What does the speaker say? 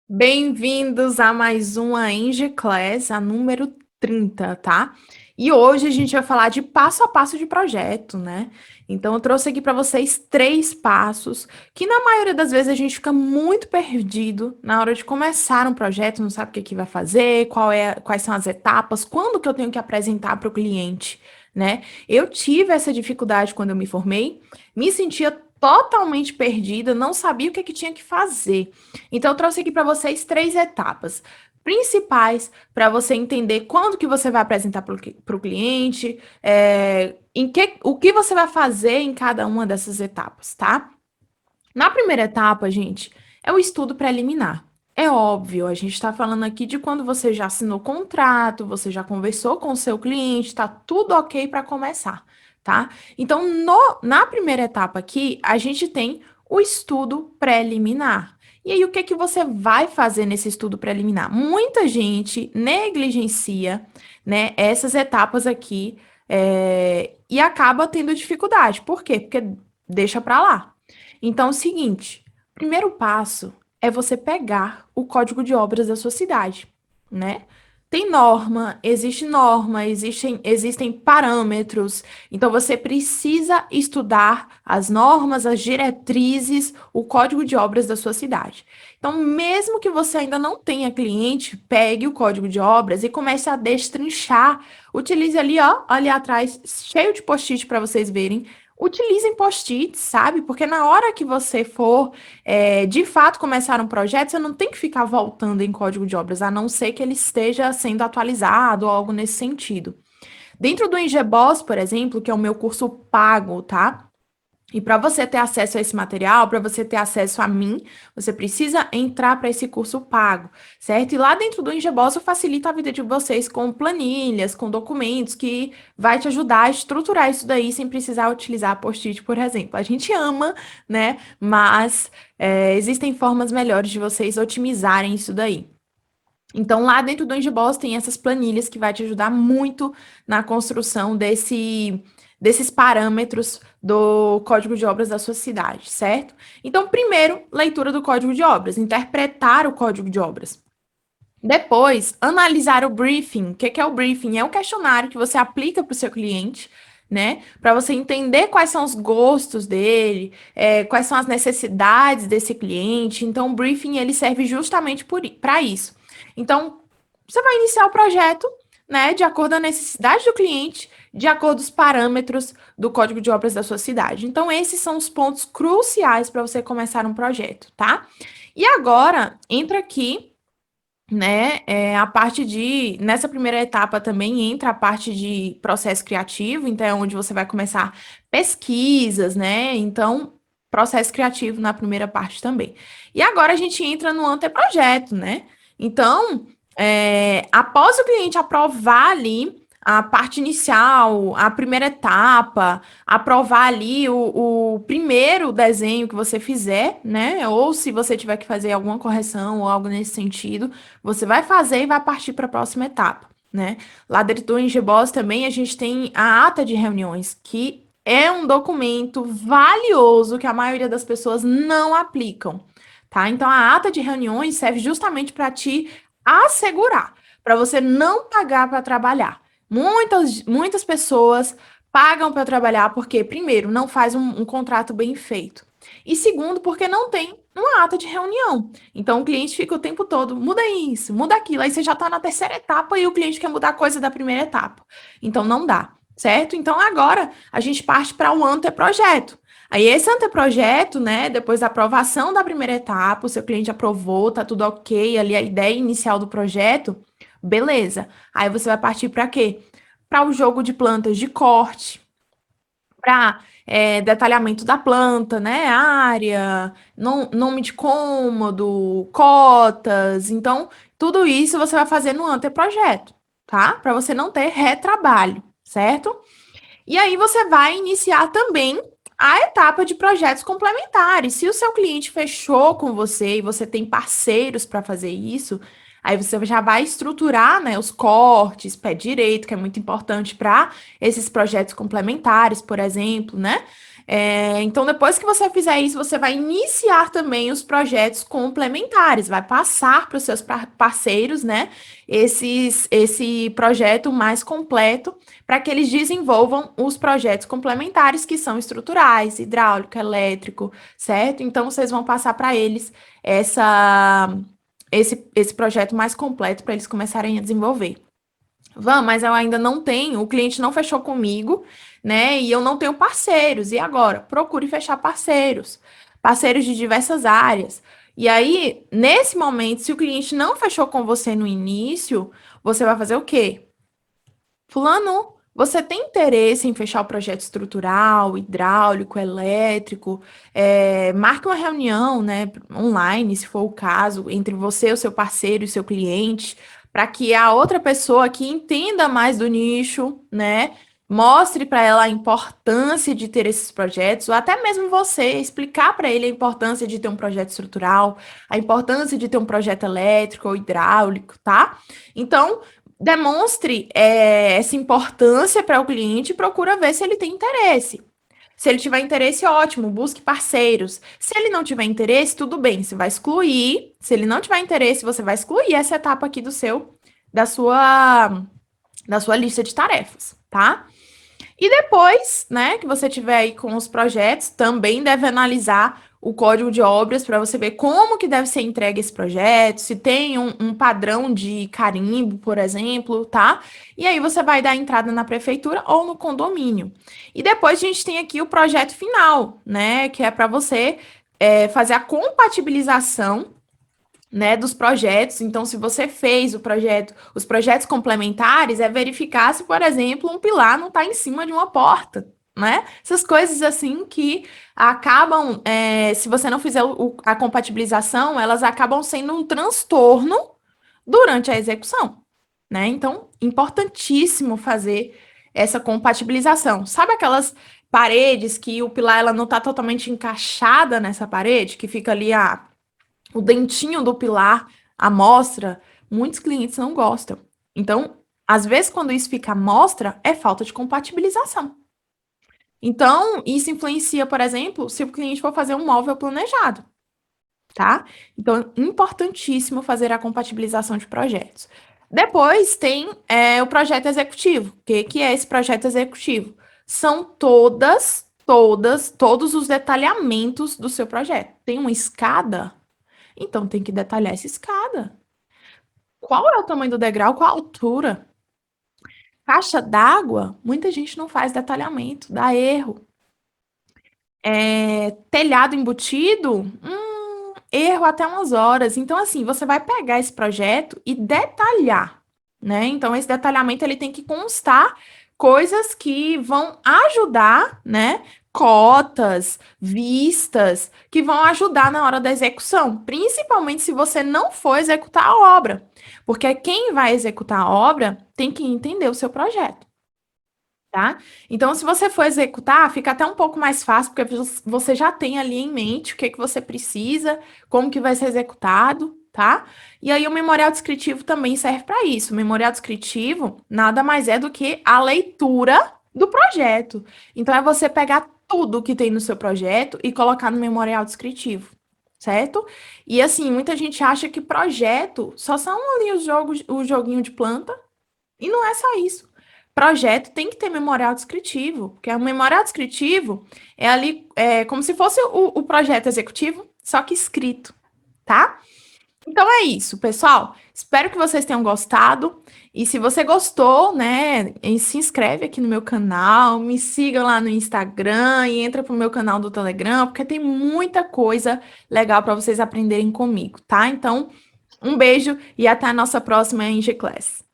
Bem-vindos a mais uma Eng Class, a número 30, tá? E hoje a gente vai falar de passo a passo de projeto, né? Então eu trouxe aqui para vocês 3 passos que na maioria das vezes a gente fica muito perdido na hora de começar um projeto, não sabe o que que vai fazer, quais são as etapas, quando que eu tenho que apresentar para o cliente, né? Eu tive essa dificuldade quando eu me formei, me sentia totalmente perdida, não sabia o que que tinha que fazer. Então, eu trouxe aqui para vocês 3 etapas principais para você entender quando que você vai apresentar para o cliente, o que você vai fazer em cada uma dessas etapas, tá? Na primeira etapa, gente, é o estudo preliminar. É óbvio, a gente está falando aqui de quando você já assinou o contrato, você já conversou com o seu cliente, está tudo ok para começar, tá? Então, na primeira etapa aqui, a gente tem o estudo preliminar. E aí, o que que você vai fazer nesse estudo preliminar? Muita gente negligencia, né, essas etapas aqui, e acaba tendo dificuldade. Por quê? Porque deixa para lá. Então, é o seguinte, o primeiro passo é você pegar o código de obras da sua cidade, né? Tem norma, existem parâmetros. Então, você precisa estudar as normas, as diretrizes, o código de obras da sua cidade. Então, mesmo que você ainda não tenha cliente, pegue o código de obras e comece a destrinchar. Utilize ali, ó, ali atrás, cheio de post-it para vocês verem. Utilizem post-its, sabe? Porque na hora que você for, de fato, começar um projeto, você não tem que ficar voltando em código de obras, a não ser que ele esteja sendo atualizado ou algo nesse sentido. Dentro do Ingeboss, por exemplo, que é o meu curso pago, tá? E para você ter acesso a esse material, para você ter acesso a mim, você precisa entrar para esse curso pago, certo? E lá dentro do Ingeboss eu facilito a vida de vocês com planilhas, com documentos que vai te ajudar a estruturar isso daí sem precisar utilizar post-it, por exemplo. A gente ama, né? Mas existem formas melhores de vocês otimizarem isso daí. Então, lá dentro do Angeboss tem essas planilhas que vai te ajudar muito na construção desses parâmetros do código de obras da sua cidade, certo? Então, primeiro, leitura do código de obras, interpretar o código de obras. Depois, analisar o briefing. O que que é o briefing? É um questionário que você aplica para o seu cliente, né? Para você entender quais são os gostos dele, quais são as necessidades desse cliente. Então, o briefing ele serve justamente para isso. Então, você vai iniciar o projeto, né, de acordo com a necessidade do cliente, de acordo com os parâmetros do código de obras da sua cidade. Então, esses são os pontos cruciais para você começar um projeto, tá? E agora, entra aqui, né, nessa primeira etapa também entra a parte de processo criativo, então é onde você vai começar pesquisas, né, então processo criativo na primeira parte também. E agora a gente entra no anteprojeto, né, então, após o cliente aprovar ali a parte inicial, a primeira etapa, aprovar ali o primeiro desenho que você fizer, né? Ou se você tiver que fazer alguma correção ou algo nesse sentido, você vai fazer e vai partir para a próxima etapa, né? Lá dentro do Ingeboss também a gente tem a ata de reuniões, que é um documento valioso que a maioria das pessoas não aplicam, tá? Então a ata de reuniões serve justamente para te assegurar, para você não pagar para trabalhar. Muitas pessoas pagam para trabalhar porque, primeiro, não faz um contrato bem feito. E segundo, porque não tem uma ata de reunião. Então o cliente fica o tempo todo, muda isso, muda aquilo. Aí você já está na terceira etapa e o cliente quer mudar coisa da primeira etapa. Então não dá, certo? Então agora a gente parte para o anteprojeto. Aí esse anteprojeto, né, depois da aprovação da primeira etapa, o seu cliente aprovou, tá tudo ok, ali a ideia inicial do projeto, beleza. Aí você vai partir para quê? Para o jogo de plantas de corte, para detalhamento da planta, né? Área, nome de cômodo, cotas. Então, tudo isso você vai fazer no anteprojeto, tá? Para você não ter retrabalho, certo? E aí você vai iniciar também a etapa de projetos complementares. Se o seu cliente fechou com você e você tem parceiros para fazer isso, aí você já vai estruturar, né, os cortes, pé direito, que é muito importante para esses projetos complementares, por exemplo, né? Então, depois que você fizer isso, você vai iniciar também os projetos complementares, vai passar para os seus parceiros, né, esse projeto mais completo, para que eles desenvolvam os projetos complementares, que são estruturais, hidráulico, elétrico, certo? Então, vocês vão passar para eles esse projeto mais completo para eles começarem a desenvolver. Mas eu ainda não tenho, o cliente não fechou comigo, né? E eu não tenho parceiros. E agora? Procure fechar parceiros, parceiros de diversas áreas. E aí, nesse momento, se o cliente não fechou com você no início, você vai fazer o quê? Fulano, você tem interesse em fechar o projeto estrutural, hidráulico, elétrico? Marque uma reunião, né, online, se for o caso, entre você, o seu parceiro e o seu cliente, para que a outra pessoa que entenda mais do nicho, né, mostre para ela a importância de ter esses projetos, ou até mesmo você explicar para ele a importância de ter um projeto estrutural, a importância de ter um projeto elétrico ou hidráulico, tá? Então, demonstre essa importância para o cliente e procura ver se ele tem interesse. Se ele tiver interesse, ótimo, busque parceiros. Se ele não tiver interesse, tudo bem, você vai excluir. Se ele não tiver interesse, você vai excluir essa etapa aqui da sua lista de tarefas, tá? E depois, né, que você tiver aí com os projetos, também deve analisar o código de obras para você ver como que deve ser entregue esse projeto, se tem um padrão de carimbo, por exemplo, tá? E aí você vai dar entrada na prefeitura ou no condomínio. E depois a gente tem aqui o projeto final, né, que é para você fazer a compatibilização, né, dos projetos. Então, se você fez o projeto, os projetos complementares, é verificar se, por exemplo, um pilar não está em cima de uma porta, né? Essas coisas assim que acabam, se você não fizer a compatibilização, elas acabam sendo um transtorno durante a execução, né? Então, importantíssimo fazer essa compatibilização. Sabe aquelas paredes que o pilar ela não está totalmente encaixada nessa parede, que fica ali o dentinho do pilar, à mostra, muitos clientes não gostam. Então, às vezes, quando isso fica à mostra, é falta de compatibilização. Então, isso influencia, por exemplo, se o cliente for fazer um móvel planejado, tá? Então, importantíssimo fazer a compatibilização de projetos. Depois tem o projeto executivo. O que é esse projeto executivo? São todos os detalhamentos do seu projeto. Tem uma escada? Então tem que detalhar essa escada. Qual é o tamanho do degrau? Qual a altura? Caixa d'água? Muita gente não faz detalhamento, dá erro. Telhado embutido? Erro até umas horas. Então, assim, você vai pegar esse projeto e detalhar, né? Então, esse detalhamento ele tem que constar coisas que vão ajudar, né? Cotas, vistas, que vão ajudar na hora da execução, principalmente se você não for executar a obra, porque quem vai executar a obra tem que entender o seu projeto. Tá? Então, se você for executar, fica até um pouco mais fácil, porque você já tem ali em mente o que que você precisa, como que vai ser executado, tá? E aí o memorial descritivo também serve para isso. O memorial descritivo nada mais é do que a leitura do projeto. Então, é você pegar tudo que tem no seu projeto e colocar no memorial descritivo, certo? E assim, muita gente acha que projeto só são ali os jogos, o joguinho de planta, e não é só isso. Projeto tem que ter memorial descritivo, porque o memorial descritivo é ali, como se fosse o projeto executivo, só que escrito, tá? Então é isso, pessoal. Espero que vocês tenham gostado. E se você gostou, né, se inscreve aqui no meu canal, me siga lá no Instagram e entra pro meu canal do Telegram, porque tem muita coisa legal para vocês aprenderem comigo, tá? Então, um beijo e até a nossa próxima Eng Class.